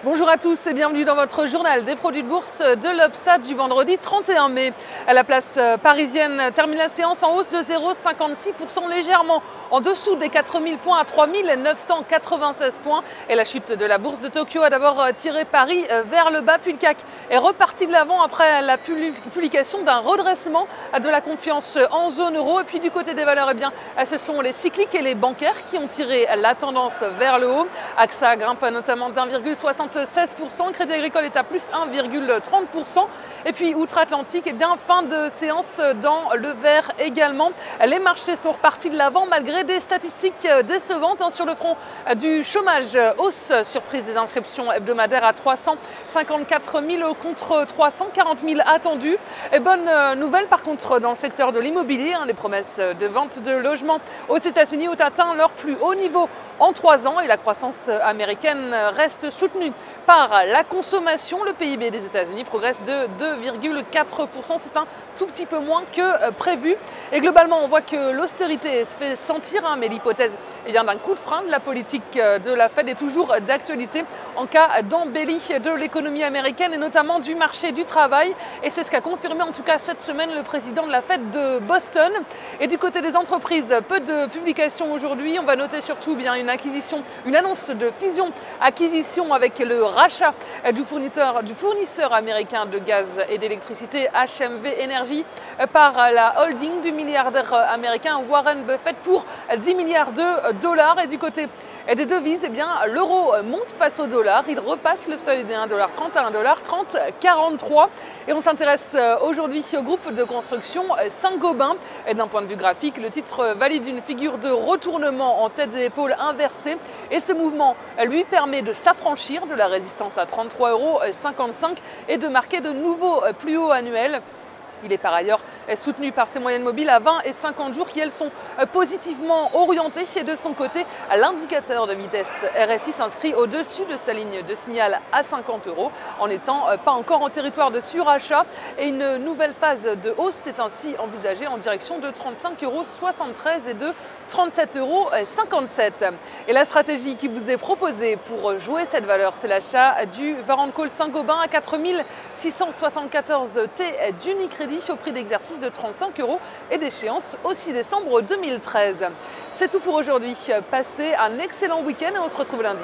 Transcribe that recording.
Bonjour à tous et bienvenue dans votre journal des produits de bourse de l'UPSA du vendredi 31 mai. La place parisienne termine la séance en hausse de 0,56%, légèrement en dessous des 4000 points à 3996 points. Et la chute de la bourse de Tokyo a d'abord tiré Paris vers le bas, puis le CAC est reparti de l'avant après la publication d'un redressement de la confiance en zone euro. Et puis du côté des valeurs, ce sont les cycliques et les bancaires qui ont tiré la tendance vers le haut. AXA grimpe notamment d'1,76%, Crédit Agricole est à plus 1,30%. Et puis outre-Atlantique, fin de séance dans le vert également. Les marchés sont repartis de l'avant malgré des statistiques décevantes sur le front du chômage. Hausse surprise des inscriptions hebdomadaires à 354 000 contre 340 000 attendus. Et bonne nouvelle par contre dans le secteur de l'immobilier. Les promesses de vente de logements aux États-Unis ont atteint leur plus haut niveau en 3 ans et la croissance américaine reste soutenue par la consommation. Le PIB des États-Unis progresse de 2,4%. C'est un tout petit peu moins que prévu. Et globalement, on voit que l'austérité se fait sentir, mais l'hypothèse d'un coup de frein de la politique de la Fed est toujours d'actualité en cas d'embellie de l'économie américaine et notamment du marché du travail. Et c'est ce qu'a confirmé en tout cas cette semaine le président de la Fed de Boston. Et du côté des entreprises, peu de publications aujourd'hui. On va noter surtout une annonce de fusion-acquisition avec le rachat du fournisseur américain de gaz et d'électricité HMV Energy par la holding du milliardaire américain Warren Buffett pour 10 milliards de dollars. Et du côté des devises, l'euro monte face au dollar. Il repasse le seuil des 1,30 à 1,3043. Et on s'intéresse aujourd'hui au groupe de construction Saint-Gobain. Et d'un point de vue graphique, le titre valide une figure de retournement en tête et épaules inversée. Et ce mouvement lui permet de s'affranchir de la résistance à 33,55 € et de marquer de nouveaux plus hauts annuels. Il est par ailleurs soutenu par ses moyennes mobiles à 20 et 50 jours qui, elles, sont positivement orientées. Et de son côté, l'indicateur de vitesse RSI s'inscrit au-dessus de sa ligne de signal à 50 € en n'étant pas encore en territoire de surachat. Et une nouvelle phase de hausse est ainsi envisagée en direction de 35,73 € et de 37,57 €. Et la stratégie qui vous est proposée pour jouer cette valeur, c'est l'achat du Varant Call Saint-Gobain à 4674 T d'Unicredit au prix d'exercice de 35 € et d'échéance au 6 décembre 2013. C'est tout pour aujourd'hui. Passez un excellent week-end et on se retrouve lundi.